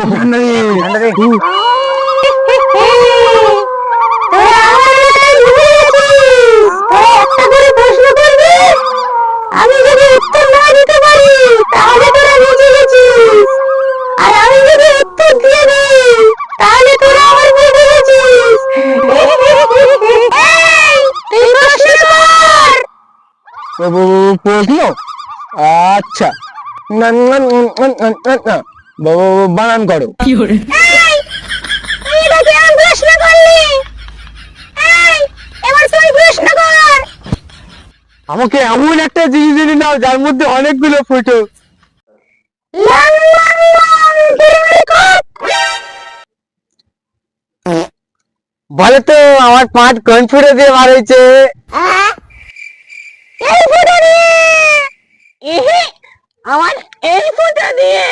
ঠান্ডা রে, ঠান্ডা রে। আমি যদি উত্তর না দিতে পারি তাহলে তোরা বুঝে গেছিস, আর আমি যদি উত্তর দিয়ে দিই তাহলে তোরা আমার বুঝে গেছিস। এই, তুই প্রশ্ন কর। প্রশ্ন, আচ্ছা, না না না না না না, বানান করো। এই, তুই এটা কেমন প্রশ্ন করলি? এই, এবার তুই প্রশ্ন কর। আমাকে এমন একটা জিনিস এনে দাও যার মধ্যে অনেকগুলো ফুটো। লং লং লং কিরমির কোপ। বলে তো আমার পাঁচ কোন ফুটো দিয়ে বার হয়েছে? এই ফুটো দিয়ে। ইহি, আমার এই ফুটো দিয়ে।